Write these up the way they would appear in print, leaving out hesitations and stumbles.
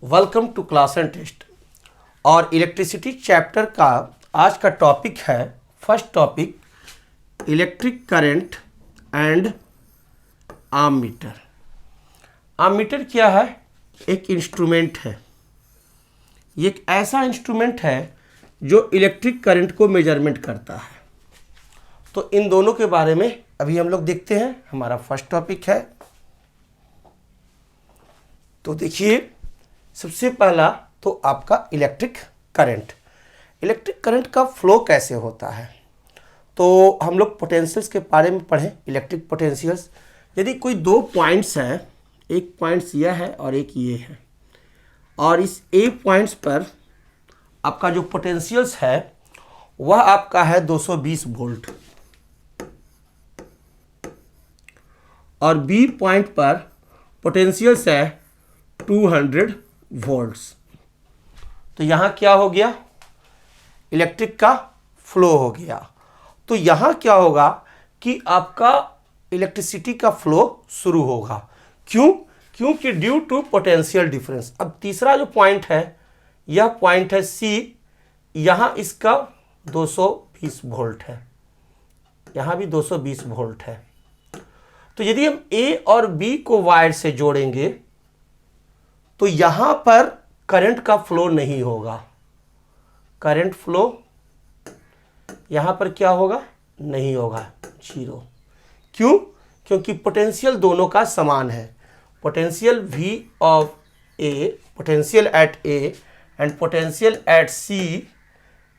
Welcome to class and test. और electricity chapter का आज का टॉपिक है, first topic, electric current and ammeter. Ammeter क्या है? एक इंस्ट्रूमेंट है। ये एक ऐसा इंस्ट्रूमेंट है जो इलेक्ट्रिक करंट को मेजरमेंट करता है। तो इन दोनों के बारे में अभी हम लोग देखते हैं। हमारा फर्स्ट टॉपिक है। तो देखिए, सबसे पहला तो आपका इलेक्ट्रिक करंट। इलेक्ट्रिक करंट का फ्लो कैसे होता है? तो हम लोग पोटेंशियल्स के बारे में पढ़ें। इलेक्ट्रिक पोटेंशियल्स, यदि कोई दो पॉइंट्स हैं, एक पॉइंट्स यह है और एक ये है, और इस ए पॉइंट्स पर आपका जो पोटेंशियल्स है वह आपका है 220 वोल्ट, और बी पॉइंट पर पोटेंशियल्स है 200 वोल्ट्स। तो यहाँ क्या हो गया? इलेक्ट्रिक का फ्लो हो गया। तो यहाँ क्या होगा कि आपका इलेक्ट्रिसिटी का फ्लो शुरू होगा। क्यों? क्योंकि ड्यू टू पोटेंशियल डिफरेंस। अब तीसरा जो पॉइंट है, यह पॉइंट है सी, यहाँ इसका 220 वोल्ट है, यहाँ भी 220 वोल्ट है। तो यदि हम ए और बी को वायर से जोड़ेंगे तो यहां पर करंट का फ्लो नहीं होगा। करंट फ्लो यहां पर क्या होगा? नहीं होगा, जीरो। क्यों? क्योंकि पोटेंशियल दोनों का समान है। Potential V of A, potential at A and potential at C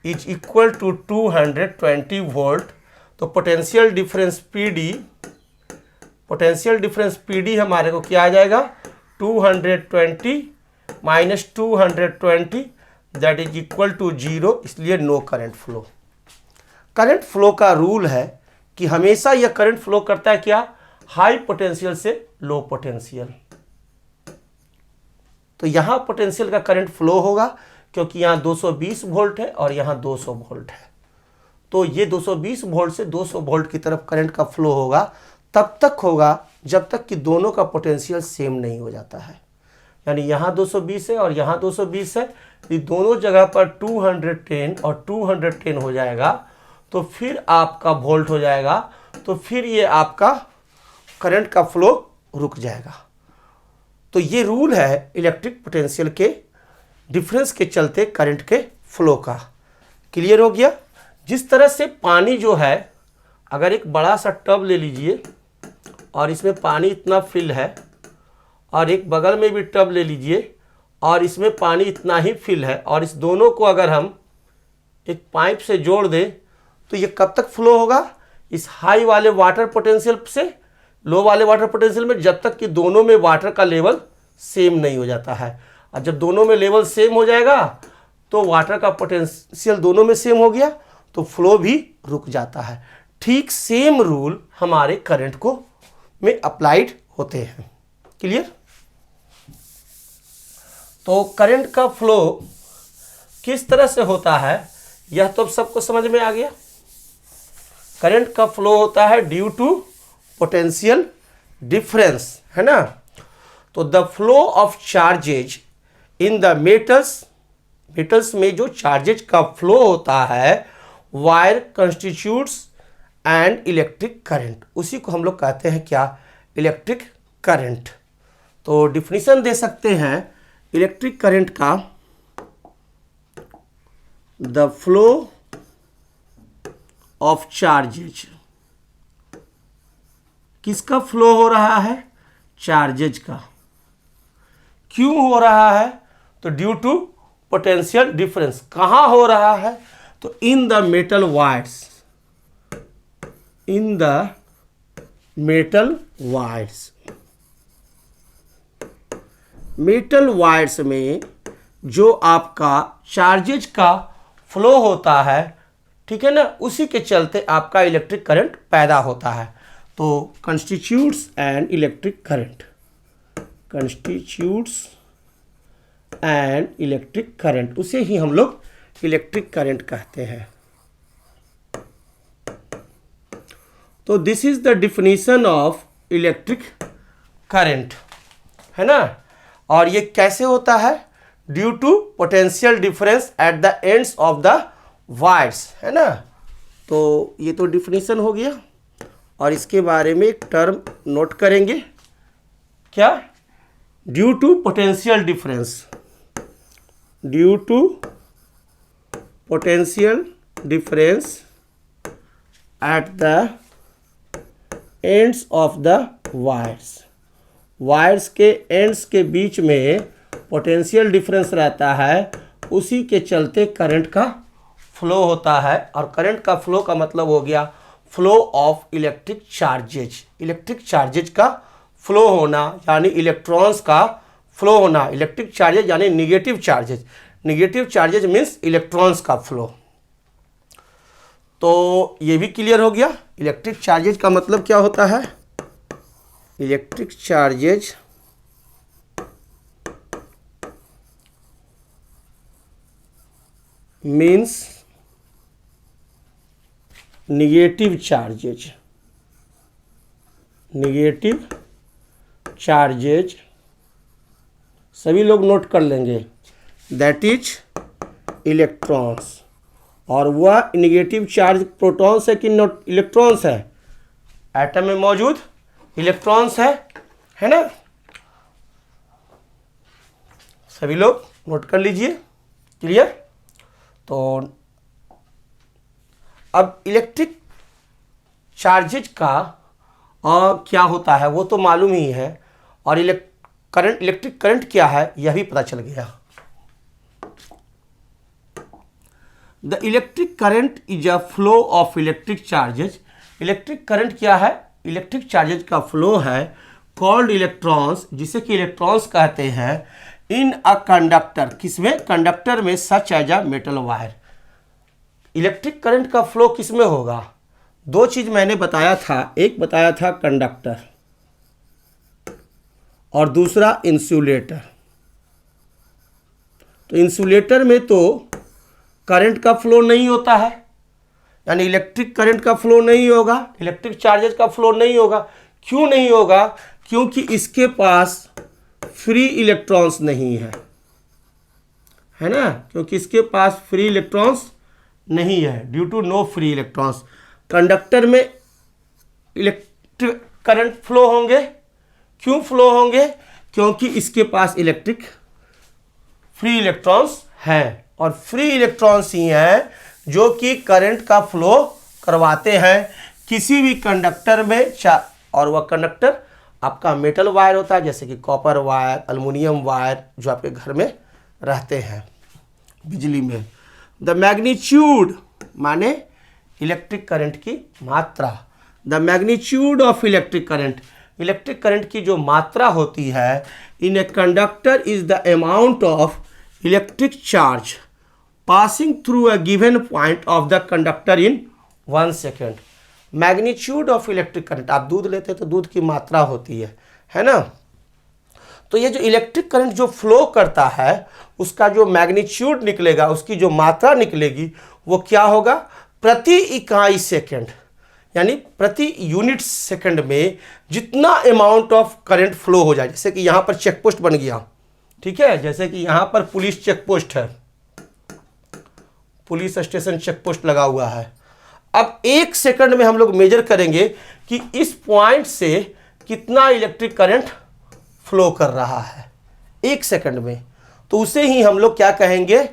is equal to 220 volt. तो पोटेंशियल डिफरेंस PD हमारे को क्या आ जाएगा? 220 minus 220 that is equal to 0, इसलिए no current flow. Current flow का रूल है कि हमेशा यह करंट फ्लो करता है क्या? हाई पोटेंशियल से लो पोटेंशियल। तो यहां पोटेंशियल का करंट फ्लो होगा क्योंकि यहां 220 वोल्ट है और यहां 200 वोल्ट है। तो ये 220 वोल्ट से 200 वोल्ट की तरफ करंट का फ्लो होगा। तब तक होगा जब तक कि दोनों का पोटेंशियल सेम नहीं हो जाता है। यानी यहाँ 220 है और यहाँ 220 है, ये दोनों जगह पर 210 और 210 हो जाएगा, तो फिर आपका वोल्ट हो जाएगा। तो फिर ये आपका करंट का फ्लो रुक जाएगा। तो ये रूल है इलेक्ट्रिक पोटेंशियल के डिफरेंस के चलते करंट के फ्लो का। क्लियर हो गया? जिस तरह से पानी जो है, अगर एक बड़ा सा टब ले लीजिए और इसमें पानी इतना फिल है, और एक बगल में भी टब ले लीजिए और इसमें पानी इतना ही फिल है, और इस दोनों को अगर हम एक पाइप से जोड़ दें तो ये कब तक फ्लो होगा? इस हाई वाले वाटर पोटेंशियल से लो वाले वाटर पोटेंशियल में, जब तक कि दोनों में वाटर का लेवल सेम नहीं हो जाता है। और जब दोनों में लेवल सेम हो जाएगा तो वाटर का पोटेंशियल दोनों में सेम हो गया, तो फ्लो भी रुक जाता है। ठीक सेम रूल हमारे करंट को में अप्लाइड होते हैं। क्लियर? तो करंट का फ्लो किस तरह से होता है यह तो सबको समझ में आ गया। करंट का फ्लो होता है ड्यू टू पोटेंशियल डिफरेंस, है ना। तो the flow of charges in the metals में जो चार्जेज का फ्लो होता है, wire constitutes and electric current, उसी को हम लोग कहते हैं क्या? Electric current. तो डिफिनीशन दे सकते हैं इलेक्ट्रिक करंट का, द फ्लो ऑफ चार्जेज। किसका फ्लो हो रहा है? चार्जेज का। क्यों हो रहा है? तो ड्यू टू पोटेंशियल डिफरेंस। कहां हो रहा है? तो in the metal wires, in the metal wires. Metal wires में जो आपका चार्जेज का फ्लो होता है, ठीक है ना, उसी के चलते आपका इलेक्ट्रिक करंट पैदा होता है। तो constitutes and electric current, constitutes and electric current, उसे ही हम लोग इलेक्ट्रिक करंट कहते हैं। तो this is the definition of electric current, है ना। और ये कैसे होता है? Due to potential difference at the ends of the wires, है ना। तो ये तो डिफिनीशन हो गया, और इसके बारे में एक टर्म नोट करेंगे, क्या, due to potential difference, due to potential difference at the ends of the wires, wires के एंड्स के बीच में पोटेंशियल डिफरेंस रहता है, उसी के चलते करंट का फ्लो होता है। और करंट का फ्लो का मतलब हो गया flow of electric charges, electric charges का फ्लो होना, यानी इलेक्ट्रॉन्स का फ्लो होना। इलेक्ट्रिक चार्जेज यानी negative charges, negative charges means electrons का फ्लो। तो ये भी क्लियर हो गया। इलेक्ट्रिक चार्जेज का मतलब क्या होता है, electric charges means negative charges, negative charges, सभी लोग नोट कर लेंगे, दैट इज इलेक्ट्रॉन्स। और वह निगेटिव चार्ज प्रोटॉन्स है कि नोट इलेक्ट्रॉन्स है, एटम में मौजूद इलेक्ट्रॉन्स है ना। सभी लोग नोट कर लीजिए, क्लियर। तो अब इलेक्ट्रिक चार्जेज का क्या होता है वो तो मालूम ही है, और इलेक्ट्रिक करंट क्या है यह भी पता चल गया। The electric current is a flow of electric charges, electric current क्या है, इलेक्ट्रिक चार्जेज का फ्लो है, कॉल्ड इलेक्ट्रॉन्स, जिसे कि इलेक्ट्रॉन्स कहते हैं, इन अ कंडक्टर, किसमें, कंडक्टर में, such as a metal wire. Electric current का फ्लो किसमें होगा, दो चीज मैंने बताया था, एक बताया था कंडक्टर और दूसरा इंसुलेटर। तो इंसुलेटर में तो करंट का फ्लो नहीं होता है, यानी इलेक्ट्रिक करंट का फ्लो नहीं होगा, इलेक्ट्रिक चार्जेज का फ्लो नहीं होगा। क्यों नहीं होगा, क्योंकि इसके पास फ्री इलेक्ट्रॉन्स नहीं है ना, क्योंकि इसके पास फ्री इलेक्ट्रॉन्स नहीं है, due to no free electrons. Conductor में इलेक्ट्रिक करंट फ्लो होंगे, क्यों फ्लो होंगे, क्योंकि इसके पास इलेक्ट्रिक फ्री इलेक्ट्रॉन्स हैं, और फ्री इलेक्ट्रॉन्स ही हैं जो कि करंट का फ्लो करवाते हैं किसी भी कंडक्टर में। और वह कंडक्टर आपका मेटल वायर होता है, जैसे कि कॉपर वायर, एल्युमिनियम वायर, जो आपके घर में रहते हैं बिजली में। द मैग्नीट्यूड माने इलेक्ट्रिक करंट की मात्रा, the magnitude of electric current, electric current की जो मात्रा होती है in a conductor is the amount of electric charge passing through a given point of the conductor in 1 second. Magnitude of electric current, आप दूध लेते हैं तो दूध की मात्रा होती है ना। तो ये जो इलेक्ट्रिक करंट जो फ्लो करता है उसका जो मैग्नीट्यूड निकलेगा, उसकी जो मात्रा निकलेगी, वो क्या होगा, प्रति इकाई सेकंड, यानी प्रति यूनिट सेकंड में जितना अमाउंट ऑफ करंट फ्लो हो जाए। जैसे कि यहाँ पर चेक पोस्ट बन गया, ठीक है, जैसे कि यहाँ पर पुलिस चेक पोस्ट है, पुलिस स्टेशन चेक पोस्ट लगा हुआ है। अब 1 सेकंड में हम लोग मेजर करेंगे कि इस पॉइंट से कितना इलेक्ट्रिक करंट फ्लो कर रहा है 1 सेकंड में, तो उसे ही हम लोग क्या कहेंगे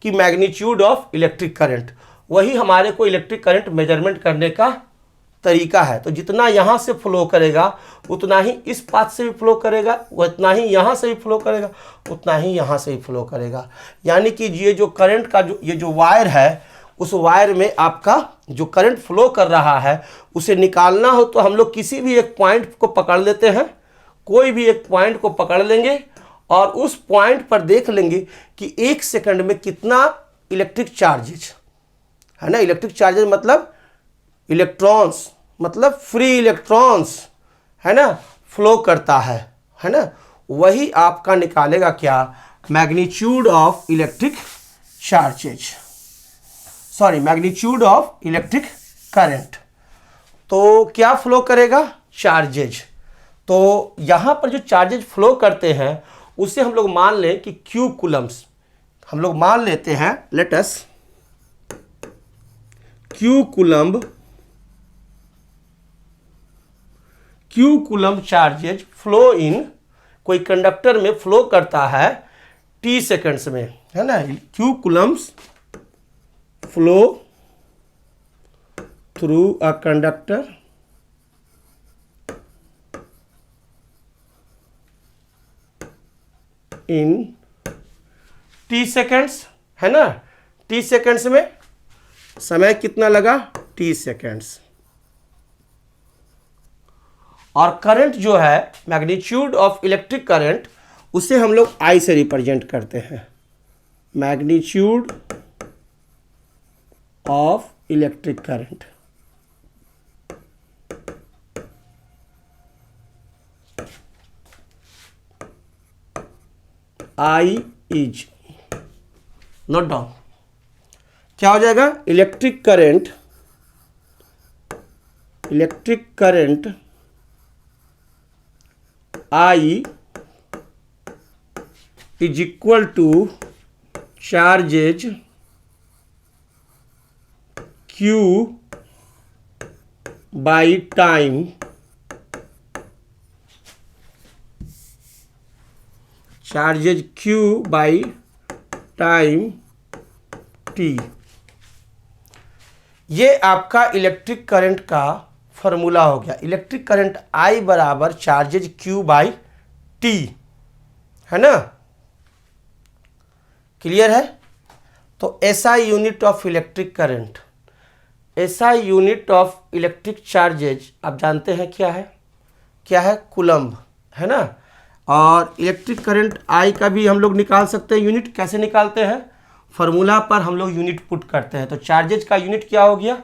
कि मैग्नीट्यूड ऑफ इलेक्ट्रिक करंट। वही हमारे को इलेक्ट्रिक करंट मेजरमेंट करने का तरीका है। तो जितना यहाँ से फ्लो करेगा उतना ही इस पाथ से भी फ्लो करेगा, उतना ही यहाँ से भी फ्लो करेगा, उतना ही यहाँ से भी फ्लो करेगा। यानी कि ये जो करंट का ये जो वायर है, उस वायर में आपका जो करंट फ्लो कर रहा है उसे निकालना हो तो हम लोग किसी भी एक पॉइंट को पकड़ लेते हैं, कोई भी एक पॉइंट को पकड़ लेंगे और उस पॉइंट पर देख लेंगे कि 1 सेकंड में कितना इलेक्ट्रिक चार्जेज है ना। इलेक्ट्रिक चार्जेज मतलब इलेक्ट्रॉन्स, मतलब फ्री इलेक्ट्रॉन्स है ना, फ्लो करता है ना। वही आपका निकालेगा क्या, magnitude of electric charges, sorry magnitude of electric current. तो क्या फ्लो करेगा, चार्जेज। तो यहाँ पर जो चार्जेज फ्लो करते हैं उसे हम लोग मान लें कि क्यू कूलम्स, हम लोग मान लेते हैं, let us Q coulomb charges flow in, कोई कंडक्टर में फ्लो करता है t सेकेंड्स में, है ना। Q Coulomb's flow through a conductor in t seconds, है ना। t सेकेंड्स में समय कितना लगा, t सेकेंड्स। और करंट जो है, मैग्नीट्यूड ऑफ इलेक्ट्रिक करंट, उसे हम लोग I से रिप्रेजेंट करते हैं, magnitude of electric current. I is, note down, क्या हो जाएगा, electric current I is equal two charges Q by time, charges Q by time T। ये आपका इलेक्ट्रिक करंट का फॉर्मूला हो गया। इलेक्ट्रिक करंट I बराबर चार्जेज Q बाई T, है ना, क्लियर है। तो SI unit of electric current, SI unit of electric charges आप जानते हैं क्या है, क्या है, कूलम्ब, है ना। और इलेक्ट्रिक करंट I का भी हम लोग निकाल सकते हैं यूनिट। कैसे निकालते हैं, फार्मूला पर हम लोग यूनिट पुट करते हैं। तो चार्जेज का यूनिट क्या हो गया,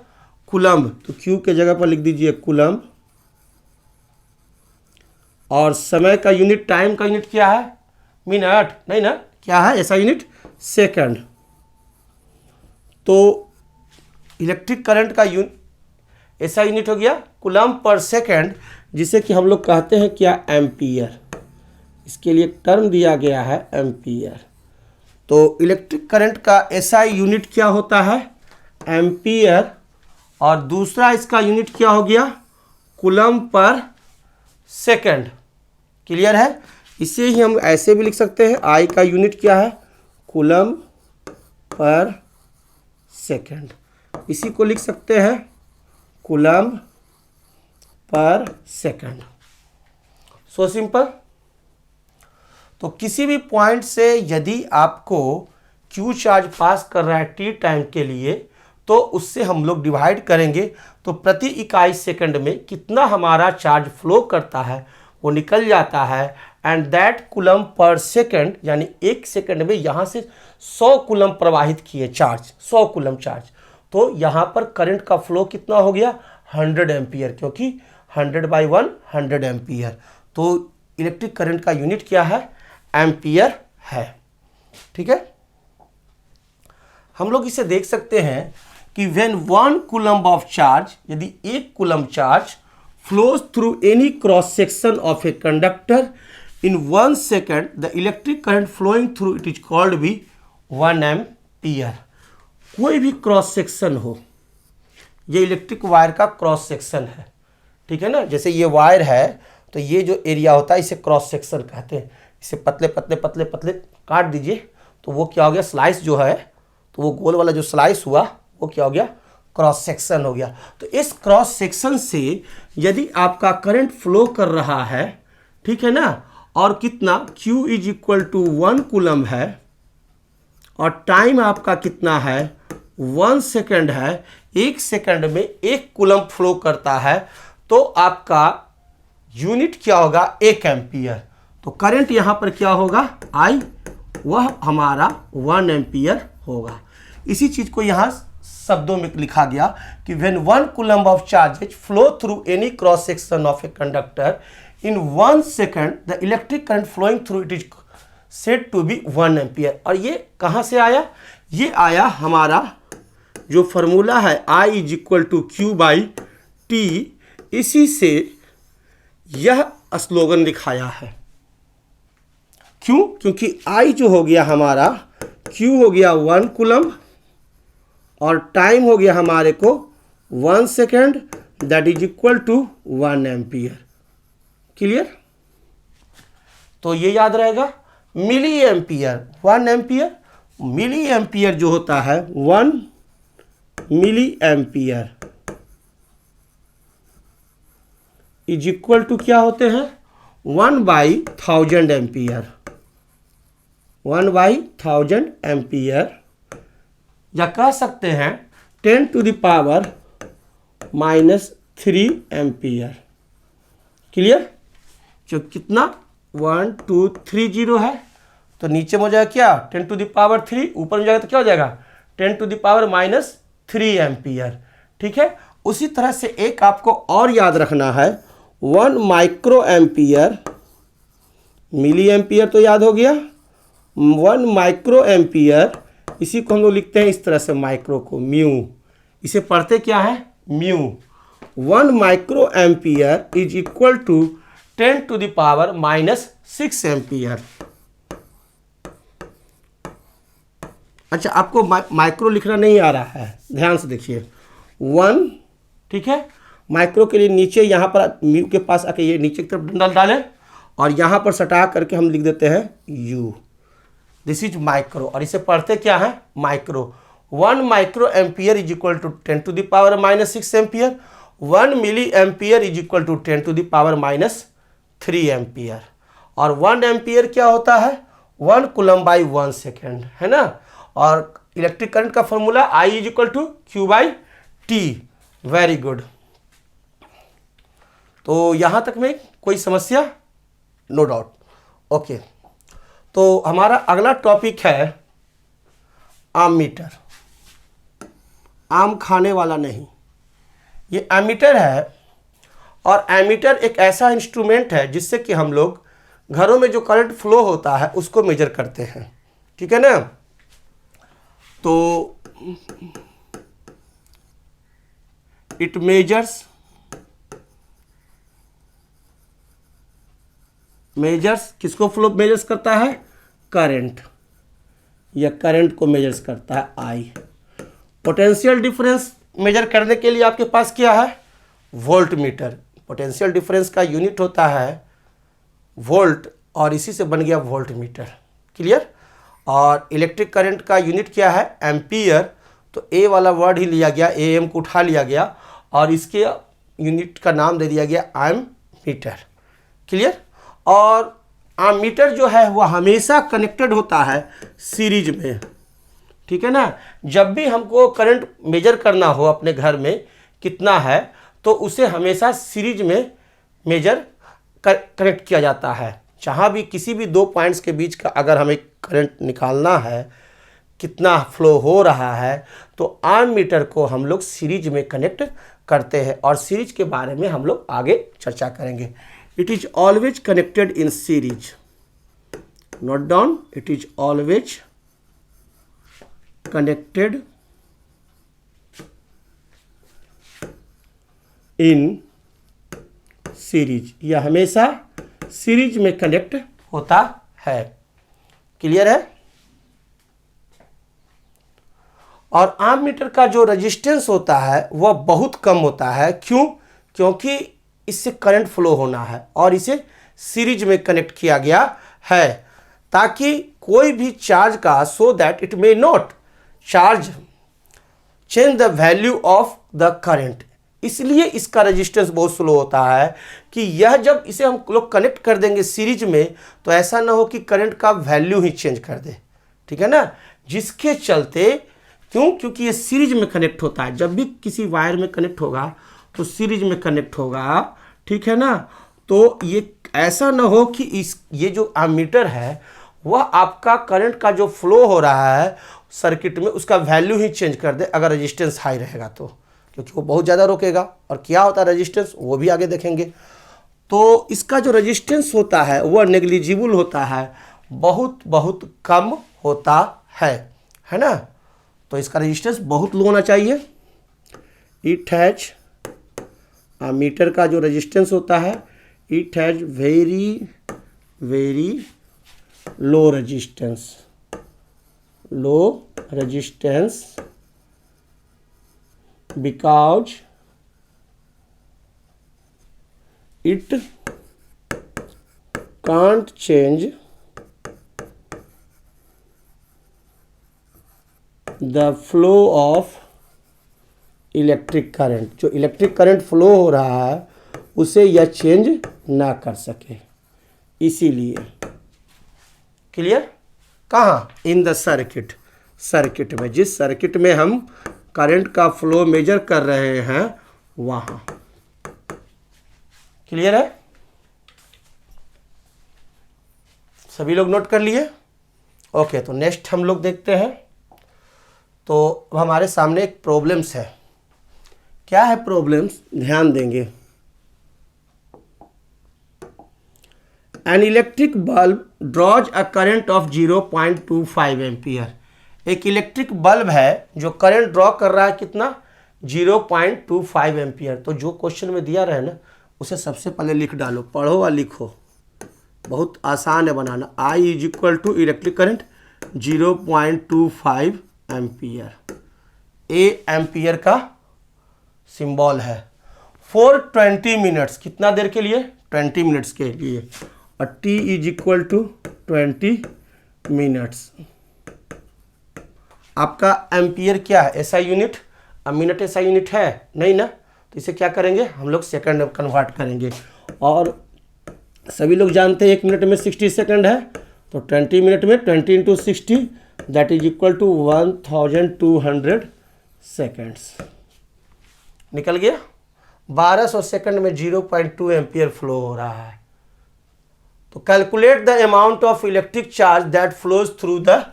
कूलम्ब, तो Q के जगह पर लिख दीजिए कूलम्ब। और समय का यूनिट, टाइम का यूनिट क्या है, मिनट, नहीं ना, क्या है ऐसा यूनिट, सेकंड। तो इलेक्ट्रिक करंट का ऐसा यूनिट हो गया कूलम्ब पर सेकंड, जिसे कि हम लोग कहते हैं क्या, एम्पियर। इसके लिए एक टर्म दिया गया है एम्पियर। तो इलेक्ट्रिक करंट का SI यूनिट क्या होता है, एम्पियर। और दूसरा इसका यूनिट क्या हो गया, कूलम्ब पर सेकंड, क्लियर है। इसे ही हम ऐसे भी लिख सकते हैं, I का यूनिट क्या है, कूलम्ब पर सेकंड। इसी को लिख सकते हैं कूलम्ब पर सेकंड। So simple. तो किसी भी पॉइंट से यदि आपको Q चार्ज पास कर रहा है T टाइम के लिए, तो उससे हम लोग डिवाइड करेंगे, तो प्रति इकाई सेकंड में कितना हमारा चार्ज फ्लो करता है वो निकल जाता है। एंड दैट कूलम्ब पर सेकंड, यानी एक सेकंड में यहाँ से 100 कूलम्ब प्रवाहित किए चार्ज, 100 कूलम्ब चार्ज, तो यहाँ पर करंट का फ्लो कितना हो गया, 100 एम्पियर, क्योंकि 100/1 100 एम्पियर। तो इलेक्ट्रिक करंट का यूनिट क्या है, एम्पियर है, ठीक है। हम लोग इसे देख सकते हैं कि व्हेन 1 कूलम्ब ऑफ चार्ज, यदि 1 coulomb charge flows through any cross section of a conductor in 1 second, the electric current flowing through it is called be 1 ampere. कोई भी क्रॉस सेक्शन हो, ये इलेक्ट्रिक वायर का क्रॉस सेक्शन है, ठीक है ना। जैसे ये वायर है, तो ये जो एरिया होता है इसे क्रॉस सेक्शन कहते हैं। इसे पतले पतले पतले पतले काट दीजिए, तो वो क्या हो गया, स्लाइस जो है, तो वो गोल वाला जो स्लाइस हुआ वो क्या हो गया, क्रॉस सेक्शन हो गया। तो इस क्रॉस सेक्शन से यदि आपका करंट फ्लो कर रहा है, ठीक है ना, और कितना, Q is equal to 1 coulomb है, और टाइम आपका कितना है, 1 सेकेंड है, 1 सेकेंड में 1 कूलम्ब फ्लो करता है, तो आपका यूनिट क्या होगा, 1 एम्पियर। तो करंट यहां पर क्या होगा, I, वह हमारा 1 एम्पियर होगा। इसी चीज को यहां शब्दों में लिखा गया कि when 1 coulomb of charges flow through any cross section of a conductor in 1 second, the electric current flowing through it is said to be 1 ampere. और ये कहां से आया, ये आया हमारा जो फॉर्मूला है I is equal to Q by T, इसी से यह स्लोगन दिखाया है। क्यों, क्योंकि I जो हो गया हमारा Q हो गया 1 कूलम और टाइम हो गया हमारे को 1 second, that is equal to 1 ampere. Clear? तो ये याद रहेगा, milliampere 1 ampere, milliampere जो होता है 1 milliampere is equal to क्या होते हैं 1/1000 एम्पियर, 1/1000 एम्पियर, या कह सकते हैं 10 to the power -3 ampere. Clear? जो कितना 1 2 3 0 है, तो नीचे में हो जाएगा क्या 10 टू द पावर 3, ऊपर में जाएगा तो क्या हो जाएगा 10 टू द पावर -3 एम्पियर। ठीक है? उसी तरह से एक आपको और याद रखना है 1 माइक्रो एम्पियर, मिली एम्पियर तो याद हो गया, 1 माइक्रो एम्पियर, इसी को हम लोग लिखते हैं इस तरह से, माइक्रो को म्यू, इसे पढ़ते क्या है mu. 1 microampere is equal to 10 to the power -6 ampere. अच्छा, आपको माइक्रो लिखना नहीं आ रहा है, ध्यान से देखिए 1, ठीक है, माइक्रो के लिए नीचे यहाँ पर म्यू के पास आके ये नीचे की तरफ डंडा डालें और यहाँ पर सटा करके हम लिख देते हैं यू, दिस इज माइक्रो, और इसे पढ़ते क्या है micro. 1 microampere is equal to 10 to the power -6 ampere, 1 milliampere is equal to 10 to the power -3 ampere, और 1 एम्पियर क्या होता है 1 कूलम बाई 1 सेकेंड, है ना। और इलेक्ट्रिक करंट का formula I is equal to Q/T। Very good. तो यहाँ तक में कोई समस्या? No doubt. ओके, तो हमारा अगला टॉपिक है एमीटर। आम खाने वाला नहीं, ये एमीटर है, और एमीटर एक ऐसा इंस्ट्रूमेंट है जिससे कि हम लोग घरों में जो करंट फ्लो होता है उसको मेजर करते हैं। ठीक है ना। तो इट मेजर्स किसको फ्लो मेजर्स करता है करंट, या करंट को मेजर्स करता है आई। पोटेंशियल डिफरेंस मेजर करने के लिए आपके पास क्या है वोल्ट मीटर। पोटेंशियल डिफरेंस का यूनिट होता है वोल्ट, और इसी से बन गया वोल्ट मीटर। क्लियर। और इलेक्ट्रिक करंट का यूनिट क्या है एम्पियर, तो ए वाला वर्ड ही लिया गया, एम को उठा लिया गया और इसके यूनिट का नाम दे दिया गया एमीटर। क्लियर। और एमीटर जो है वह हमेशा कनेक्टेड होता है सीरीज में। ठीक है ना। जब भी हमको करंट मेजर करना हो अपने घर में कितना है, तो उसे हमेशा सीरीज में मेजर कनेक्ट किया जाता है। जहाँ भी किसी भी दो पॉइंट्स के बीच का अगर हमें करंट निकालना है, कितना फ्लो हो रहा है, तो एमीटर को हम लोग सीरीज में कनेक्ट करते हैं, और सीरीज के बारे में हम लोग आगे चर्चा करेंगे। It is always connected in series, note down, it is always connected in series, यह हमेशा सीरीज में कनेक्ट होता है। क्लियर है। और एमीटर का जो रेजिस्टेंस होता है वह बहुत कम होता है। क्यों? क्योंकि इससे करंट फ्लो होना है और इसे सीरीज में कनेक्ट किया गया है, ताकि कोई भी चार्ज का, so that it may not charge change the value of the current. इसलिए इसका रेजिस्टेंस बहुत स्लो होता है कि यह जब इसे हम लोग कनेक्ट कर देंगे सीरीज में, तो ऐसा ना हो कि करंट का वैल्यू ही चेंज कर दे। ठीक है ना। जिसके चलते, क्यों? क्योंकि ये सीरीज में कनेक्ट होता है। जब भी किसी वायर में कनेक्ट होगा तो सीरीज में कनेक्ट होगा। ठीक है ना। तो ये ऐसा ना हो कि ये जो एमीटर है वह आपका करंट का जो फ्लो हो रहा है सर्किट में उसका वैल्यू ही चेंज कर दे अगर रेजिस्टेंस हाई रहेगा तो, क्योंकि वो बहुत ज़्यादा रोकेगा। और क्या होता है रेजिस्टेंस, वो भी आगे देखेंगे। तो इसका जो रेजिस्टेंस होता है वह नेग्लिजिबल होता है, बहुत बहुत कम होता है ना। तो इसका रेजिस्टेंस बहुत लो होना चाहिए। इट हैज, एमीटर का जो रेजिस्टेंस होता है, it has very very low resistance, low resistance because it can't change the flow of electric current. जो इलेक्ट्रिक करंट फ्लो हो रहा है उसे यह चेंज ना कर सके, इसीलिए। क्लियर? कहाँ? इन द सर्किट, सर्किट में, जिस सर्किट में हम करंट का फ्लो मेजर कर रहे हैं वहाँ। क्लियर है? सभी लोग नोट कर लिए? ओके, तो नेक्स्ट हम लोग देखते हैं। तो हमारे सामने एक प्रॉब्लम्स है। क्या है प्रॉब्लम्स? ध्यान देंगे। An electric bulb draws a current of 0.25 ampere. एक इलेक्ट्रिक बल्ब है जो करंट ड्रॉ कर रहा है कितना? 0.25 एम्पियर। तो जो क्वेश्चन में दिया रहे ना उसे सबसे पहले लिख डालो, पढ़ो और लिखो, बहुत आसान है बनाना। I is equal to electric current 0.25 ampere. A ampere का सिंबल है। फॉर 20 मिनट्स, कितना देर के लिए? 20 मिनट्स के लिए। और T is equal to 20 minutes. आपका एम्पियर क्या है? SI unit. अब मिनट एसआई यूनिट है नहीं ना, तो इसे क्या करेंगे हम लोग? सेकंड में कन्वर्ट करेंगे। और सभी लोग जानते हैं 1 मिनट में 60 सेकंड है, तो 20 मिनट में 20 into 60 that is equal to 1200 seconds. निकल गया? 1200 सेकंड में 0.2 एम्पियर फ्लो हो रहा है। तो calculate the amount of electric charge that flows through the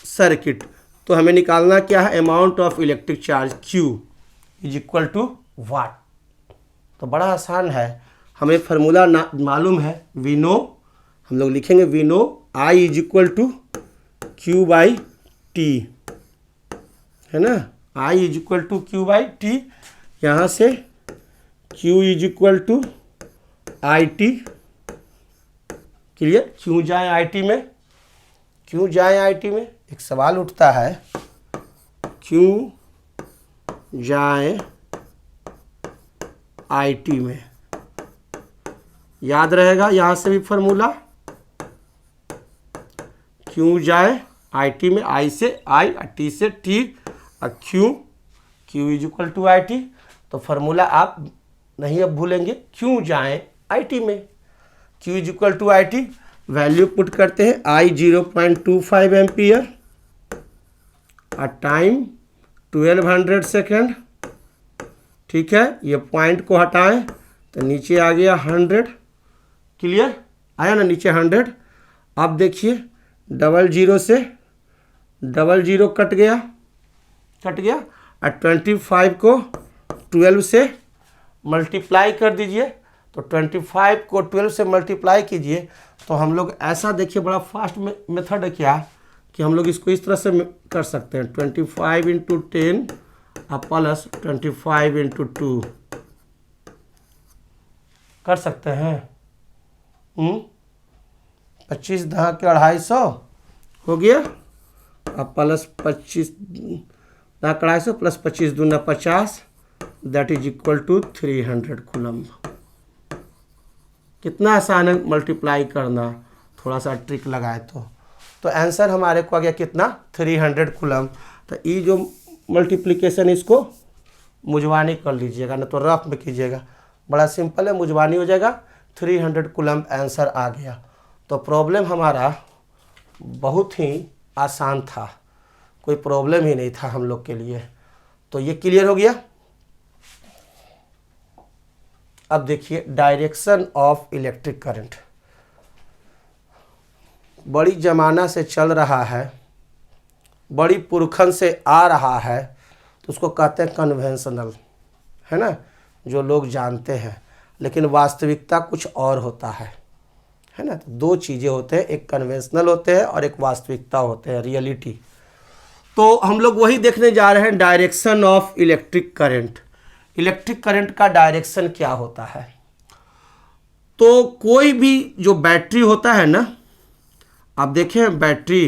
circuit. तो हमें निकालना क्या है? Amount of electric charge Q is equal to what. तो बड़ा आसान है, हमें फार्मूला मालूम है, वी नो। हम लोग लिखेंगे we know I is equal to Q by T, है ना? I is equal to Q by T. यहाँ से Q is equal to I T. Clear? क्यों जाए IT में? क्यों जाए IT में? एक सवाल उठता है, क्यों जाए IT में? याद रहेगा यहाँ से भी फॉर्मूला, क्यों जाए IT में। I से I, T से T, और Q is equal to IT। तो फार्मूला आप नहीं अब भूलेंगे, क्यों जाए IT में। Q is equal to IT, value put करते हैं। I 0.25 एम्पियर, और टाइम 1200 सेकेंड। ठीक है, ये पॉइंट को हटाएं तो नीचे आ गया 100। क्लियर? आया ना नीचे 100। अब देखिए 00 से 00 कट गया, और 25 को 12 से मल्टीप्लाई कर दीजिए। तो 25 को 12 से मल्टीप्लाई कीजिए, तो हम लोग ऐसा देखिए, बड़ा फास्ट मेथड है क्या कि हम लोग इसको इस तरह से कर सकते हैं, 25 इंटू 10 प्लस 25 इंटू 2 कर सकते हैं। 25 दहा के 250 हो गया, अब प्लस 25 दहा के 250 प्लस 25 दूना 50, that is equal to 300 coulomb. कितना आसान है मल्टीप्लाई करना, थोड़ा सा ट्रिक लगाए तो आंसर हमारे को आ गया कितना? 300 कूलम। तो ये जो मल्टीप्लिकेशन इसको मुजवानी कर लीजिएगा, ना तो रफ में कीजिएगा, बड़ा सिंपल है, मुजवानी हो जाएगा। 300 कूलम आंसर आ गया। तो प्रॉब्लम हमारा बहुत ही आसान था, कोई प्रॉब्लम ही नहीं था हम लोग के लिए। तो ये क्लियर हो गया। अब देखिए डायरेक्शन ऑफ इलेक्ट्रिक करंट, बड़ी जमाना से चल रहा है, बड़ी पुरखन से आ रहा है, तो उसको कहते हैं कन्वेंशनल, है ना, जो लोग जानते हैं। लेकिन वास्तविकता कुछ और होता है ना। तो दो चीज़ें होते हैं, एक कन्वेंशनल होते हैं और एक वास्तविकता होते हैं, रियलिटी। तो हम लोग वही देखने जा रहे हैं, direction of electric current. Electric current का डायरेक्शन क्या होता है? तो कोई भी जो बैटरी होता है ना, आप देखें बैटरी,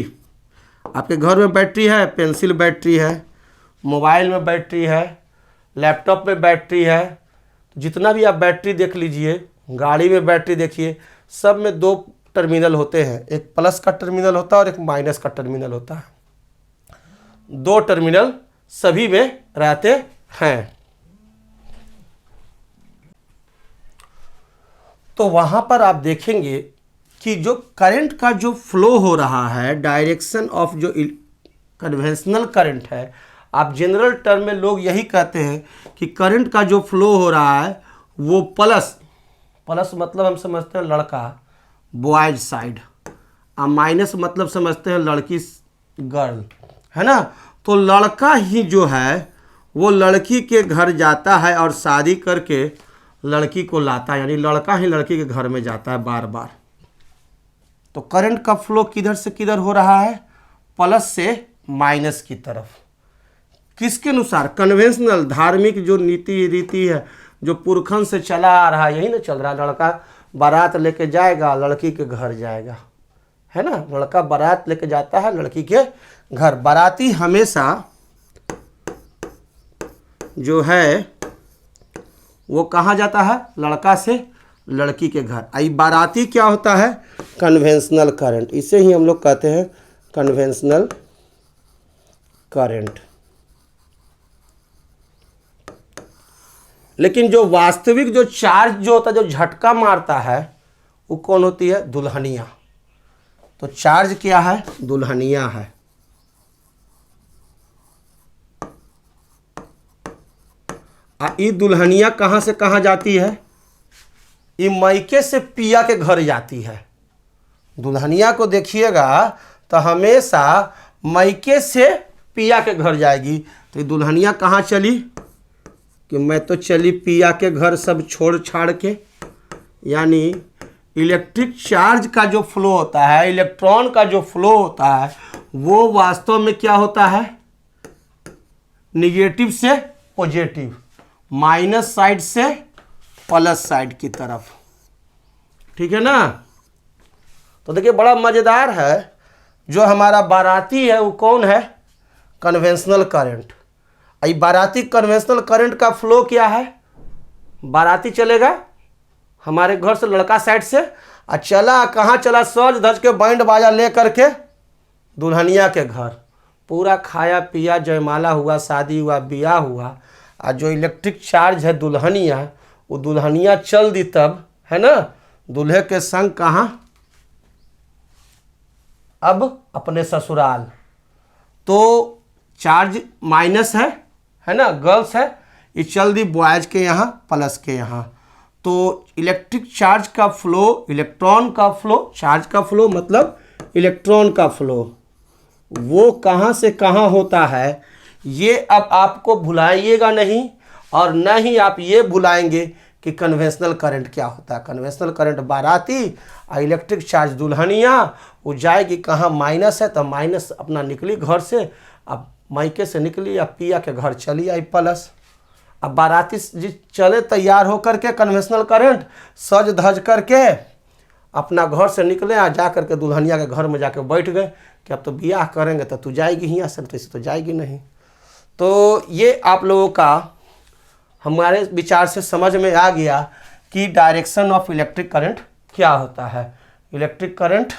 आपके घर में बैटरी है, पेंसिल बैटरी है, मोबाइल में बैटरी है, लैपटॉप में बैटरी है, जितना भी आप बैटरी देख लीजिए, गाड़ी में बैटरी देखिए, सब में दो टर्मिनल होते हैं, एक प्लस का टर्मिनल होता है और एक माइनस का टर्मिनल होता है। दो टर्मिनल सभी में रहते हैं। तो वहां पर आप देखेंगे कि जो करंट का जो फ्लो हो रहा है, डायरेक्शन ऑफ जो कन्वेंशनल करंट है, आप जनरल टर्म में लोग यही कहते हैं कि करंट का जो फ्लो हो रहा है वो प्लस मतलब हम समझते हैं लड़का, बॉयज साइड, और माइनस मतलब समझते हैं लड़की, गर्ल, है ना। तो लड़का ही जो है वो लड़की के घर जाता है और शादी करके लड़की को लाता है, यानी लड़का ही लड़की के घर में जाता है बार बार। तो करंट का फ्लो किधर से किधर हो रहा है? प्लस से माइनस की तरफ। किसके अनुसार? कन्वेंशनल, धार्मिक जो नीति रीति है, जो पुरखन से चला आ रहा है, यही ना चल रहा है। लड़का बारात लेके जाएगा, लड़की के घर जाएगा, है ना। लड़का बारात लेके जाता है लड़की के घर। बाराती हमेशा जो है वो कहाँ जाता है? लड़का से लड़की के घर। आई बाराती क्या होता है? Conventional current. इसे ही हम लोग कहते हैं कन्वेंशनल करंट। लेकिन जो वास्तविक जो चार्ज जो होता है, जो झटका मारता है, वो कौन होती है? दुल्हनिया। तो चार्ज क्या है? दुल्हनिया है। ये दुल्हनिया कहाँ से कहाँ जाती है? ये मायके से पिया के घर जाती है। दुल्हनिया को देखिएगा तो हमेशा मायके से पिया के घर जाएगी। तो ये दुल्हनिया कहाँ चली? कि मैं तो चली पिया के घर, सब छोड़ छाड़ के। यानी इलेक्ट्रिक चार्ज का जो फ्लो होता है, इलेक्ट्रॉन का जो फ्लो होता है, वो वास्तव में क्या होता है? निगेटिव से पॉजिटिव, माइनस साइड से प्लस साइड की तरफ। ठीक है ना। तो देखिए बड़ा मजेदार है। जो हमारा बाराती है वो कौन है? Conventional current. ये बाराती कन्वेंशनल करंट का फ्लो क्या है? बाराती चलेगा हमारे घर से, लड़का साइड से, और चला कहाँ चला? सज धज के बैंड बाजा ले करके दुल्हनिया के घर। पूरा खाया पिया, जयमाला हुआ, शादी हुआ, ब्याह हुआ, और जो इलेक्ट्रिक चार्ज है दुल्हनिया, वो दुल्हनिया चल दी तब, है ना, दूल्हे के संग कहाँ? अब अपने ससुराल। तो चार्ज माइनस है ना, गर्ल्स है, ये चल दी बॉयज के यहाँ, प्लस के यहाँ। तो इलेक्ट्रिक चार्ज का फ्लो, इलेक्ट्रॉन का फ्लो, चार्ज का फ्लो मतलब इलेक्ट्रॉन का फ्लो, वो कहाँ से कहाँ होता है, ये अब आपको भुलाइएगा नहीं, और न ही आप ये भुलाएंगे कि कन्वेंशनल करंट क्या होता है। कन्वेंशनल करंट बाराती और इलेक्ट्रिक चार्ज दुल्हनिया, वो जाएगी कहाँ? माइनस है तो माइनस अपना निकली घर से, अब मायके से निकली, अब पिया के घर चली आई प्लस। अब बाराती जी चले तैयार होकर के, कन्वेंशनल करंट, सज धज करके अपना घर से निकले, आ जा करके दुल्हनिया के घर में जाके बैठ गए कि अब तो ब्याह करेंगे तो तू जाएगी ही, असल तो इसे तो जाएगी नहीं। तो ये आप लोगों का हमारे विचार से समझ में आ गया कि डायरेक्शन ऑफ इलेक्ट्रिक करंट क्या होता है। इलेक्ट्रिक करंट,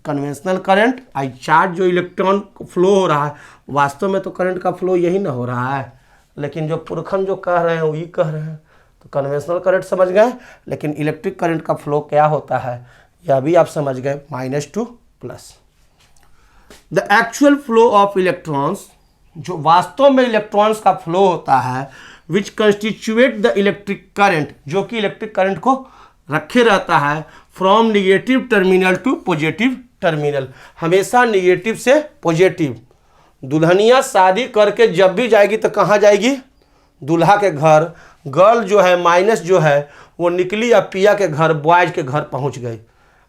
कन्वेंशनल करंट, आई चार्ज जो इलेक्ट्रॉन फ्लो हो रहा है, वास्तव में तो करंट का फ्लो यही ना हो रहा है, लेकिन जो पुरखन जो कह रहे हैं वही कह रहे हैं। तो कन्वेंशनल करंट समझ गए, लेकिन इलेक्ट्रिक करंट का फ्लो क्या होता है यह भी आप समझ गए, minus to plus. The actual flow of electrons, जो वास्तव में इलेक्ट्रॉन्स का फ्लो होता है, which constitute the electric current, जो कि इलेक्ट्रिक करंट को रखे रहता है, from negative terminal to positive terminal, हमेशा निगेटिव से पॉजिटिव। दुल्हनिया शादी करके जब भी जाएगी तो कहाँ जाएगी? दूल्हा के घर। गर्ल जो है, माइनस जो है, वो निकली या पिया के घर, बॉयज के घर पहुँच गई।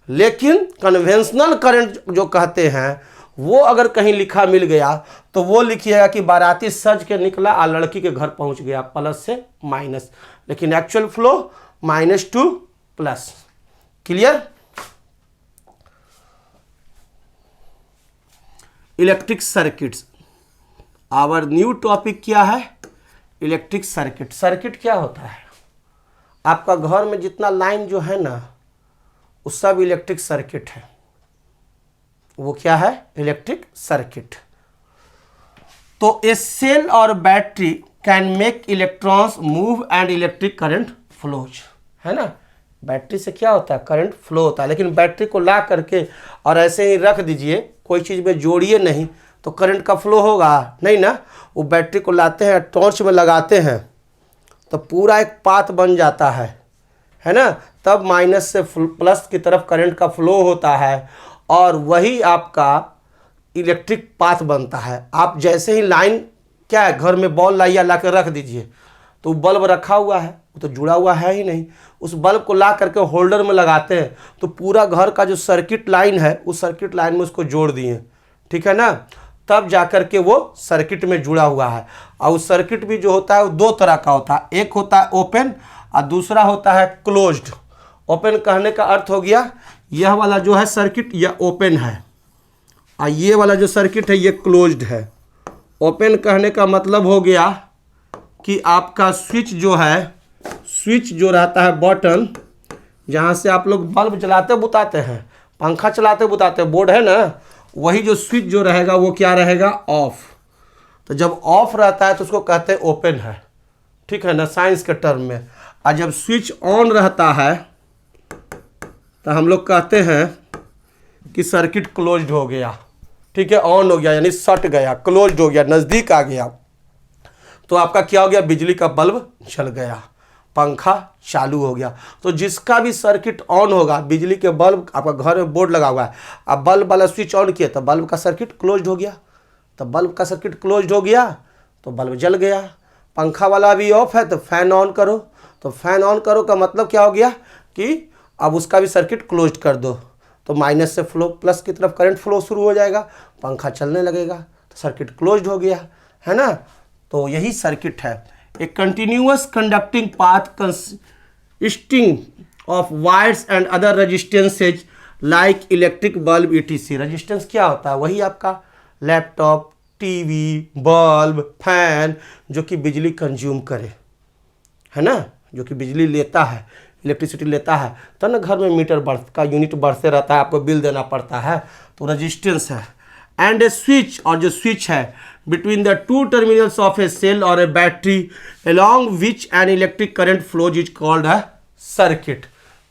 लेकिन कन्वेंशनल करंट जो कहते हैं, वो अगर कहीं लिखा मिल गया तो वो लिखिएगा कि बाराती सज के निकला और लड़की के घर पहुंच गया, प्लस से माइनस। लेकिन actual flow minus to plus. Clear? Electric circuits. Our new topic क्या है? Electric circuit. सर्किट क्या होता है? आपका घर में जितना लाइन जो है ना, वो सब इलेक्ट्रिक सर्किट है। वो क्या है? Electric circuit. तो ए सेल और battery can make electrons move and electric current flows, है ना। बैटरी से क्या होता है? करंट फ्लो होता है। लेकिन बैटरी को ला करके और ऐसे ही रख दीजिए, कोई चीज़ में जोड़िए नहीं, तो करंट का फ्लो होगा नहीं ना। वो बैटरी को लाते हैं, टॉर्च में लगाते हैं, तो पूरा एक पाथ बन जाता है ना। तब माइनस से प्लस की तरफ करंट का फ्लो होता है, और वही आपका इलेक्ट्रिक पाथ बनता है। आप जैसे ही लाइन क्या है, घर में बॉल लाइया ला कर रख दीजिए, तो बल्ब रखा हुआ है, वो तो जुड़ा हुआ है ही नहीं। उस बल्ब को ला करके होल्डर में लगाते हैं, तो पूरा घर का जो सर्किट लाइन है, उस सर्किट लाइन में उसको जोड़ दिए, ठीक है ना। तब जाकर के वो सर्किट में जुड़ा हुआ है। और उस सर्किट भी जो होता है वो दो तरह का होता है, एक होता है ओपन और दूसरा होता है क्लोज्ड। ओपन कहने का अर्थ हो गया यह वाला जो है सर्किट यह ओपन है, और ये वाला जो सर्किट है ये क्लोज्ड है। ओपन कहने का मतलब हो गया कि आपका स्विच जो है, स्विच जो रहता है बटन, जहाँ से आप लोग बल्ब जलाते बुताते हैं, पंखा चलाते बुताते हैं, बोर्ड है ना, वही जो स्विच जो रहेगा वो क्या रहेगा? ऑफ। तो जब ऑफ रहता है तो उसको कहते हैं ओपन है, ठीक है ना, साइंस के टर्म में। और जब स्विच ऑन रहता है तो हम लोग कहते हैं कि सर्किट क्लोज्ड हो गया, ठीक है। ऑन हो गया यानी सट गया, क्लोज्ड हो गया, नज़दीक आ गया, तो आपका क्या हो गया? बिजली का बल्ब जल गया, पंखा चालू हो गया। तो जिसका भी सर्किट ऑन होगा, बिजली के बल्ब, आपका घर में बोर्ड लगा हुआ है, अब बल्ब वाला स्विच ऑन किया तो बल्ब का सर्किट क्लोज्ड हो गया। तो बल्ब का सर्किट क्लोज्ड हो गया तो बल्ब जल गया। पंखा वाला भी ऑफ है तो फैन ऑन करो, तो फैन ऑन करो का मतलब क्या हो गया कि अब उसका भी सर्किट क्लोज्ड कर दो, तो माइनस से फ्लो प्लस की तरफ करंट फ्लो शुरू हो जाएगा, पंखा चलने लगेगा, तो सर्किट क्लोज्ड हो गया, है ना। तो यही सर्किट है, ए continuous conducting path consisting of wires and other resistances like electric bulb etc. Resistance क्या होता है? वही आपका लैपटॉप, टीवी, बल्ब, फैन, जो कि बिजली कंज्यूम करे, है ना, जो कि बिजली लेता है, इलेक्ट्रिसिटी लेता है, तो ना घर में मीटर बढ़ का यूनिट बढ़ते रहता है, आपको बिल देना पड़ता है, तो रेजिस्टेंस है। एंड ए स्विच, और जो स्विच है between the two terminals of a cell और a battery along which an electric current flows is called a circuit.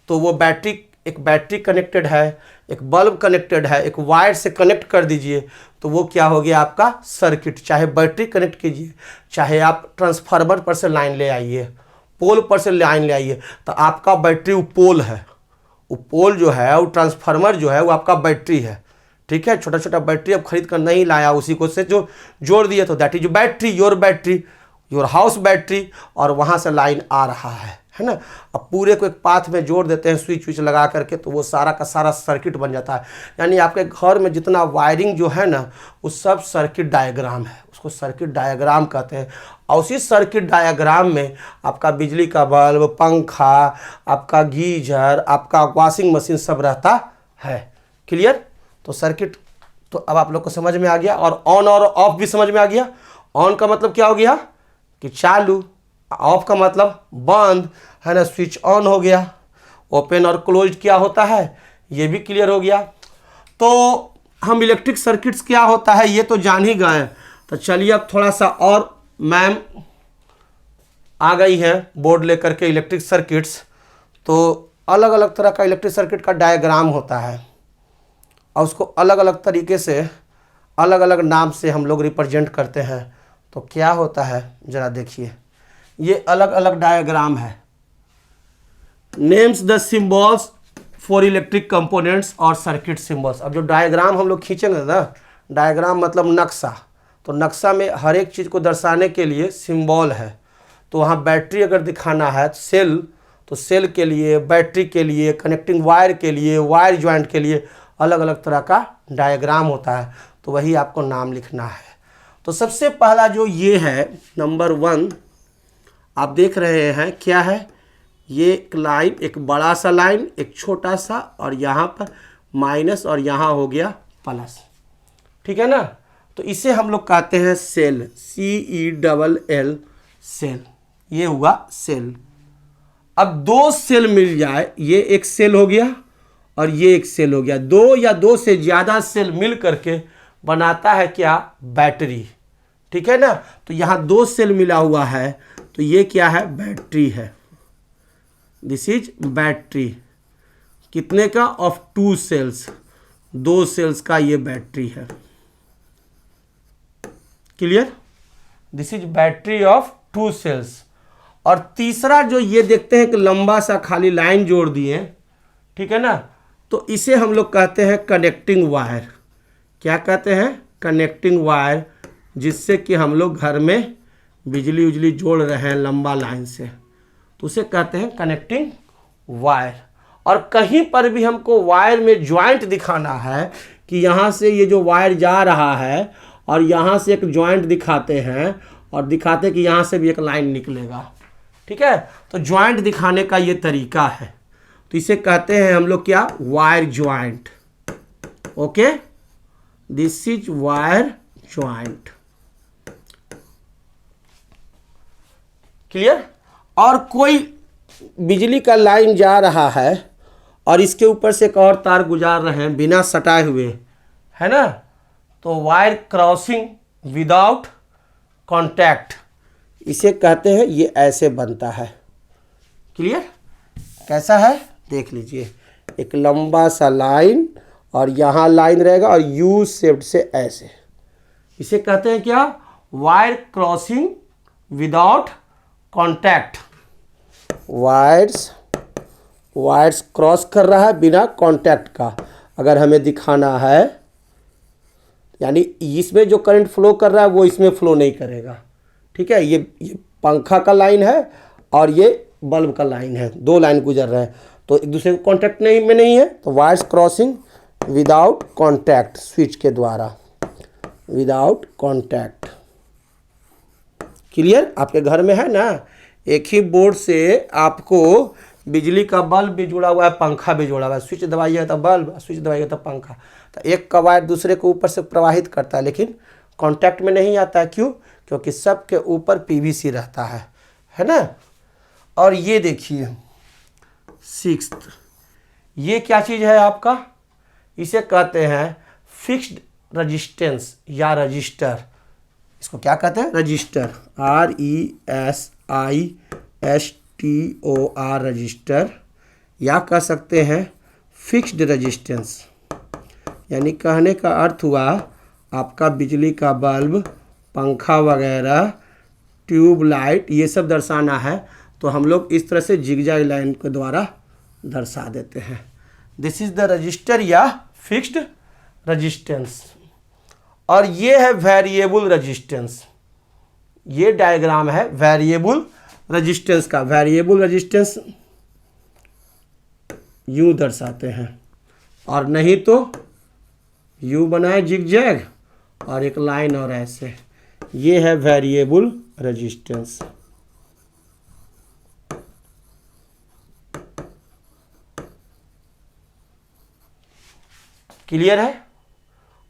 तो वो बैटरी, एक बैटरी कनेक्टेड है, एक बल्ब कनेक्टेड है, एक वायर से कनेक्ट कर दीजिए, तो वो क्या हो गया? आपका सर्किट। चाहे बैटरी कनेक्ट कीजिए, चाहे आप ट्रांसफार्मर पर से लाइन ले आइए, पोल पर से लाइन ले आइए, तो आपका बैटरी वो पोल है, वो पोल जो है, वो ट्रांसफार्मर जो है, वो आपका बैटरी है, ठीक है। छोटा छोटा बैटरी अब खरीद कर नहीं लाया, उसी को से जो जोड़ दिए, तो that is battery, your house battery, और वहाँ से लाइन आ रहा है ना। अब पूरे को एक पाथ में जोड़ देते हैं स्विच विच लगा करके, तो वो सारा का सारा सर्किट बन जाता है। यानी आपके घर में जितना वायरिंग जो है ना, वो सब सर्किट डायग्राम है, उसको सर्किट डायग्राम कहते हैं। और उसी सर्किट डायग्राम में आपका बिजली का बल्ब, पंखा, आपका गीजर, आपका वॉशिंग मशीन सब रहता है। क्लियर? तो सर्किट तो अब आप लोग को समझ में आ गया, और ऑन और ऑफ भी समझ में आ गया। ऑन का मतलब क्या हो गया कि चालू, ऑफ का मतलब बंद, है ना, स्विच ऑन हो गया। ओपन और क्लोज्ड क्या होता है, ये भी क्लियर हो गया। तो हम इलेक्ट्रिक सर्किट्स क्या होता है ये तो जान ही गए। तो चलिए अब थोड़ा सा और, मैम आ गई है बोर्ड लेकर के इलेक्ट्रिक सर्किट्स। तो अलग अलग तरह का इलेक्ट्रिक सर्किट का डायग्राम होता है, और उसको अलग अलग तरीके से, अलग अलग नाम से हम लोग रिप्रेजेंट करते हैं। तो क्या होता है ज़रा देखिए, ये अलग अलग डायग्राम है। Names the symbols for electric components और सर्किट सिंबल्स। अब जो डायग्राम हम लोग खींचेंगे ना, डायग्राम मतलब नक्शा, तो नक्शा में हर एक चीज़ को दर्शाने के लिए सिंबल है। तो वहाँ बैटरी अगर दिखाना है सेल, तो सेल के लिए, बैटरी के लिए, कनेक्टिंग वायर के लिए, वायर ज्वाइंट के लिए अलग अलग तरह का डायग्राम होता है। तो वही आपको नाम लिखना है। तो सबसे पहला जो ये है नंबर 1 आप देख रहे हैं क्या है, ये एक लाइन, एक बड़ा सा लाइन, एक छोटा सा, और यहाँ पर माइनस, और यहाँ हो गया प्लस, ठीक है ना। तो इसे हम लोग कहते हैं सेल, CELL सेल। ये हुआ सेल। अब दो सेल मिल जाए, ये एक सेल हो गया और ये एक सेल हो गया, दो या दो से ज़्यादा सेल मिल करके बनाता है क्या, बैटरी। ठीक है ना। तो यहाँ दो सेल मिला हुआ है तो ये क्या है, बैटरी है। This is battery. कितने का, ऑफ 2 सेल्स, 2 सेल्स का ये बैटरी है। Clear. This is battery of 2 cells. और तीसरा जो ये देखते हैं कि लंबा सा खाली लाइन जोड़ दिए, ठीक है ना, तो इसे हम लोग कहते हैं कनेक्टिंग वायर। क्या कहते हैं, कनेक्टिंग वायर, जिससे कि हम लोग घर में बिजली उजली जोड़ रहे हैं लंबा लाइन से, तो उसे कहते हैं कनेक्टिंग वायर। और कहीं पर भी हमको वायर में ज्वाइंट दिखाना है कि यहाँ से ये जो वायर जा रहा है और यहाँ से एक ज्वाइंट दिखाते हैं और दिखाते कि यहाँ से भी एक लाइन निकलेगा। ठीक है, तो ज्वाइंट दिखाने का ये तरीका है, तो इसे कहते हैं हम लोग क्या, wire joint. Okay, this is wire joint. Clear. और कोई बिजली का लाइन जा रहा है और इसके ऊपर से एक और तार गुजार रहे हैं बिना सटाए हुए, है ना, तो वायर क्रॉसिंग विदाउट कांटेक्ट, इसे कहते हैं, ये ऐसे बनता है। क्लियर। कैसा है, देख लीजिए, एक लंबा सा लाइन और यहाँ लाइन रहेगा और यू शेप्ड से ऐसे, इसे कहते हैं क्या, wire crossing without contact. Wires cross कर रहा है बिना कांटेक्ट का। अगर हमें दिखाना है, यानी इसमें जो करंट फ्लो कर रहा है वो इसमें फ्लो नहीं करेगा। ठीक है, ये पंखा का लाइन है और ये बल्ब का लाइन है, दो लाइन गुजर रहे हैं तो एक दूसरे को कांटेक्ट में नहीं है, तो wires crossing without contact, switch के द्वारा, विदाउट कांटेक्ट। क्लियर। आपके घर में है ना, एक ही बोर्ड से आपको बिजली का बल्ब भी जुड़ा हुआ है, पंखा भी जुड़ा हुआ है, स्विच दबाइएगा तो बल्ब, स्विच दबाइएगा तो पंखा, तो एक का वायर दूसरे के ऊपर से प्रवाहित करता है लेकिन कांटेक्ट में नहीं आता है। क्यों, क्योंकि सबके ऊपर PVC रहता है ना। और ये देखिए 6th, ये क्या चीज़ है आपका, इसे कहते हैं फिक्स्ड रजिस्टेंस या रजिस्टर। इसको क्या कहते हैं, रजिस्टर, RESISTOR, रजिस्टर, या कह सकते हैं फिक्स्ड रजिस्टेंस। यानी कहने का अर्थ हुआ आपका बिजली का बल्ब, पंखा वगैरह, ट्यूब लाइट, ये सब दर्शाना है तो हम लोग इस तरह से जिगजैग लाइन के द्वारा दर्शा देते हैं। दिस इज द रजिस्टर या फिक्स्ड रजिस्टेंस। और ये है वेरिएबल रजिस्टेंस। ये डायग्राम है वेरिएबल रजिस्टेंस का। वेरिएबल रजिस्टेंस यूं दर्शाते हैं, और नहीं तो यूं बनाए जिगजैग और एक लाइन और ऐसे, ये है वेरिएबल रजिस्टेंस। क्लियर है।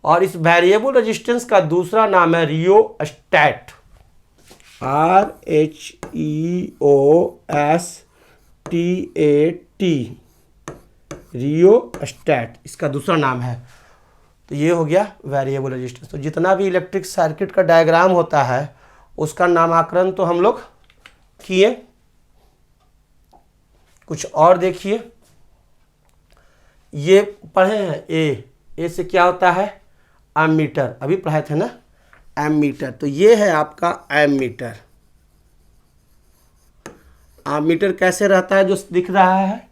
और इस वेरिएबल रेजिस्टेंस का दूसरा नाम है रियोस्टैट, RHEOSTAT, रियोस्टैट इसका दूसरा नाम है। तो ये हो गया वेरिएबल रेजिस्टेंस। तो जितना भी इलेक्ट्रिक सर्किट का डायग्राम होता है उसका नामकरण तो हम लोग किए। कुछ और देखिए, ये पढ़े हैं ए से क्या होता है, एमीटर, अभी पढ़ाए थे ना एमीटर। तो ये है आपका एमीटर। एमीटर कैसे रहता है, जो दिख रहा है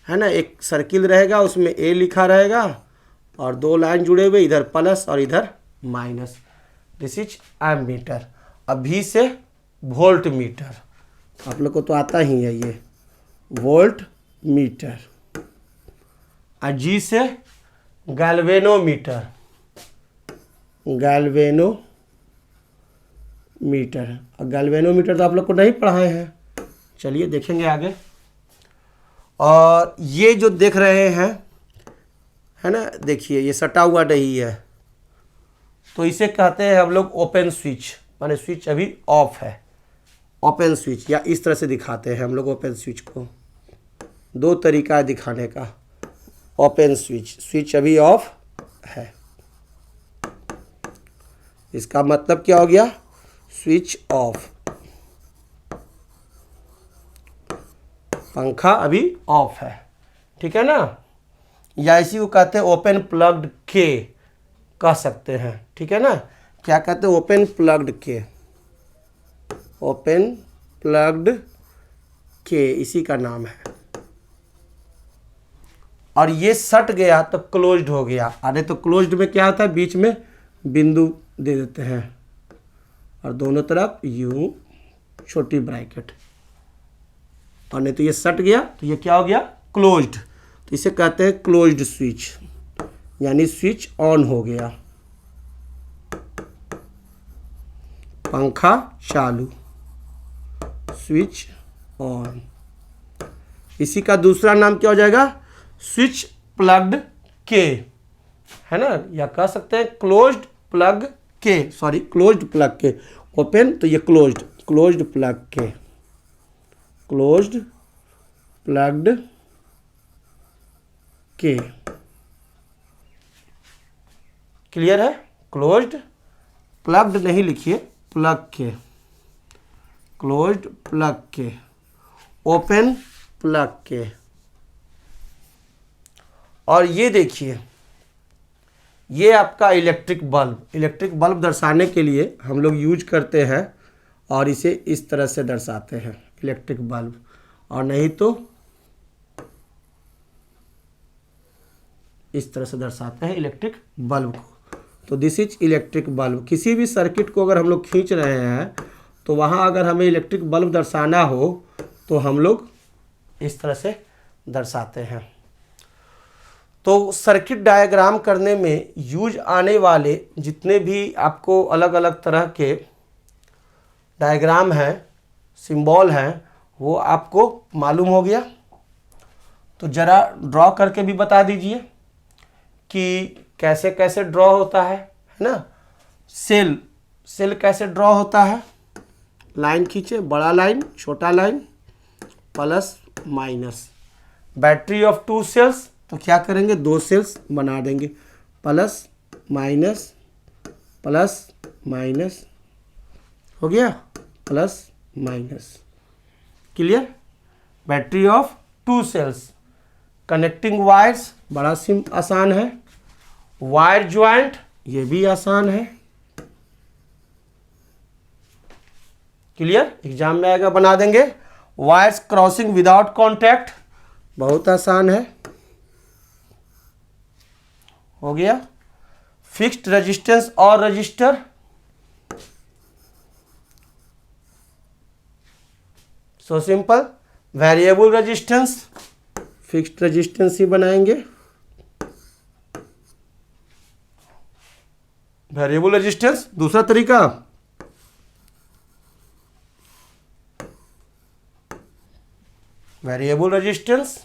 ना, एक सर्किल रहेगा उसमें ए लिखा रहेगा और दो लाइन जुड़े हुए, इधर प्लस और इधर माइनस। This is ammeter. अब भी से वोल्ट मीटर, आप लोग को तो आता ही है ये वोल्ट मीटर। और जी से गैल्वेनोमीटर, गैल्वेनोमीटर। और गैल्वेनोमीटर तो आप लोग को नहीं पढ़ाए हैं, चलिए देखेंगे आगे। और ये जो देख रहे हैं है ना, देखिए ये सटा हुआ नहीं है, तो इसे कहते हैं हम लोग ओपन स्विच, माने स्विच अभी ऑफ है, ओपन स्विच, या इस तरह से दिखाते हैं हम लोग ओपन स्विच को। दो तरीका है दिखाने का। ओपन स्विच, स्विच अभी ऑफ है, इसका मतलब क्या हो गया, स्विच ऑफ, पंखा अभी ऑफ है, ठीक है ना। या इसी को कहते हैं ओपन प्लग्ड के, कह सकते हैं, ठीक है ना। क्या कहते हैं, ओपन प्लग्ड के, ओपन प्लग्ड के, इसी का नाम है। और ये सट गया तो क्लोज्ड हो गया। अरे तो क्लोज्ड में क्या होता है, बीच में बिंदु दे देते हैं और दोनों तरफ यू छोटी ब्रैकेट, और नहीं तो ये सट गया तो ये क्या हो गया, क्लोज्ड। तो इसे कहते हैं क्लोज्ड स्विच, यानी स्विच ऑन हो गया, पंखा चालू, स्विच ऑन। इसी का दूसरा नाम क्या हो जाएगा, स्विच प्लग्ड के, है ना, या कह सकते हैं क्लोज्ड प्लग के, सॉरी क्लोज्ड प्लग के। ओपन तो ये क्लोज्ड, क्लोज्ड प्लग के, क्लोज्ड प्लग्ड के। क्लियर है, क्लोज्ड प्लग्ड नहीं लिखिए, प्लग के, क्लोज्ड प्लग के, ओपन प्लग के। और ये देखिए, ये आपका इलेक्ट्रिक बल्ब, इलेक्ट्रिक बल्ब दर्शाने के लिए हम लोग यूज करते हैं और इसे इस तरह से दर्शाते हैं इलेक्ट्रिक बल्ब, और नहीं तो इस तरह से दर्शाते हैं इलेक्ट्रिक बल्ब को। तो दिस इज इलेक्ट्रिक बल्ब। किसी भी सर्किट को अगर हम लोग खींच रहे हैं तो वहाँ अगर हमें इलेक्ट्रिक बल्ब दर्शाना हो तो हम लोग इस तरह से दर्शाते हैं। तो सर्किट डायग्राम करने में यूज आने वाले जितने भी आपको अलग अलग तरह के डायग्राम हैं, सिंबल हैं, वो आपको मालूम हो गया। तो ज़रा ड्रॉ करके भी बता दीजिए कि कैसे कैसे ड्रॉ होता है ना। सेल, सेल कैसे ड्रॉ होता है, लाइन खींचे, बड़ा लाइन छोटा line, plus minus. Battery of 2 cells, तो क्या करेंगे, 2 सेल्स बना देंगे, प्लस माइनस हो गया, plus minus. Clear. Battery of 2 cells. Connecting wires, बड़ा आसान है। वायर ज्वाइंट, ये भी आसान है। क्लियर, एग्जाम में आएगा, बना देंगे। वायर्स क्रॉसिंग विदाउट कॉन्टैक्ट, बहुत आसान है, हो गया। फिक्स्ड रेजिस्टेंस और resistor, so simple. Variable resistance, fixed resistance ही बनाएंगे। वेरिएबल रेजिस्टेंस, दूसरा तरीका वेरिएबल रेजिस्टेंस,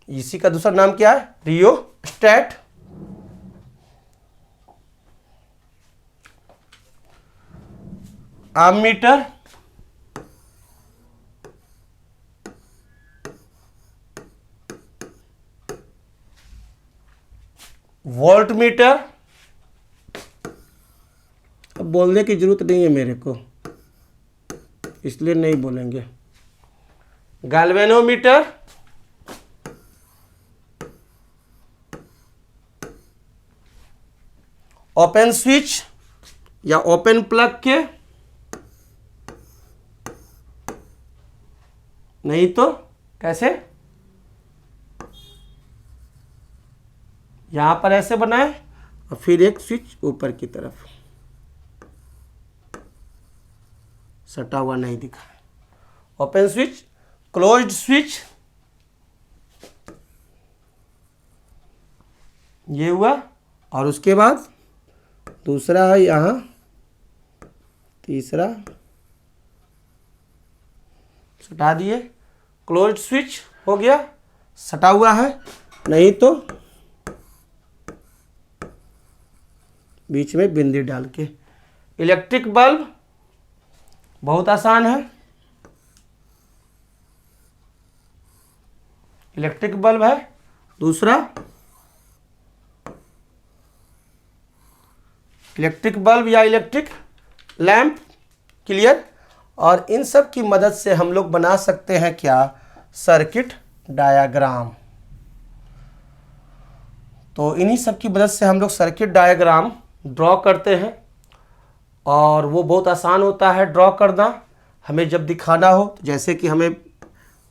इसी का दूसरा नाम क्या है, रियोस्टेट। एमीटर, वोल्ट मीटर, अब बोलने की जरूरत नहीं है मेरे को, इसलिए नहीं बोलेंगे। गैल्वेनोमीटर, ओपन स्विच या ओपन प्लग के, नहीं तो कैसे, यहां पर ऐसे बनाए और फिर एक स्विच ऊपर की तरफ, सटा हुआ नहीं दिखा है। ओपन स्विच, क्लोज्ड स्विच, ये हुआ। और उसके बाद दूसरा है यहां, तीसरा सटा दिए, क्लोज्ड स्विच हो गया, सटा हुआ है, नहीं तो बीच में बिंदी डाल के। इलेक्ट्रिक बल्ब बहुत आसान है, इलेक्ट्रिक बल्ब है। दूसरा इलेक्ट्रिक बल्ब या इलेक्ट्रिक लैंप, क्लियर। और इन सब की मदद से हम लोग बना सकते हैं क्या, सर्किट डायग्राम। तो इन्हीं सब की मदद से हम लोग सर्किट डायग्राम ड्रॉ करते हैं और वो बहुत आसान होता है ड्रॉ करना। हमें जब दिखाना हो, तो जैसे कि हमें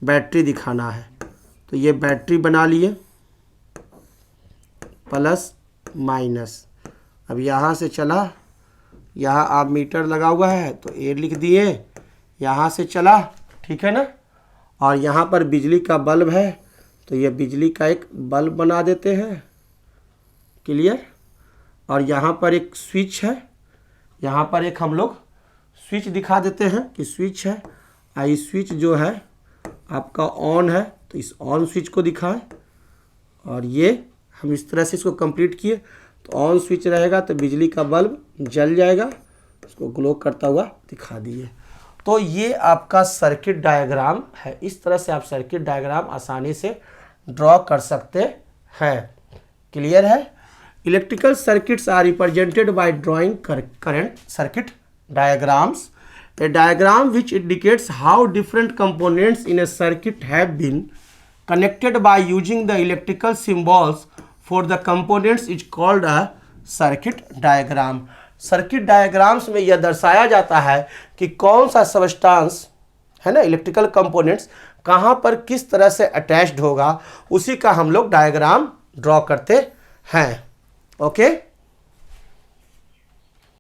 बैटरी दिखाना है तो ये बैटरी बना लिए, प्लस माइनस। अब यहाँ से चला, यहाँ आप मीटर लगा हुआ है तो ए लिख दिए, यहाँ से चला, ठीक है ना। और यहाँ पर बिजली का बल्ब है तो ये बिजली का एक बल्ब बना देते हैं, क्लियर। और यहाँ पर एक स्विच है, यहाँ पर एक हम लोग स्विच दिखा देते हैं कि स्विच है। आई स्विच जो है आपका ऑन है तो इस ऑन स्विच को दिखाएं, और ये हम इस तरह से इसको कंप्लीट किए। तो ऑन स्विच रहेगा तो बिजली का बल्ब जल जाएगा, उसको ग्लो करता हुआ दिखा दिए। तो ये आपका सर्किट डायग्राम है। इस तरह से आप सर्किट डायग्राम आसानी से ड्रॉ कर सकते हैं, क्लियर है। Electrical circuits are represented by drawing current circuit diagrams. A diagram which indicates how different components in a circuit have been connected by using the electrical symbols for the components is called a circuit diagram. Circuit diagrams में यह दर्शाया जाता है कि कौन सा substance है ना, इलेक्ट्रिकल कंपोनेंट्स कहाँ पर किस तरह से अटैच्ड होगा, उसी का हम लोग डायग्राम ड्रॉ करते हैं। ओके।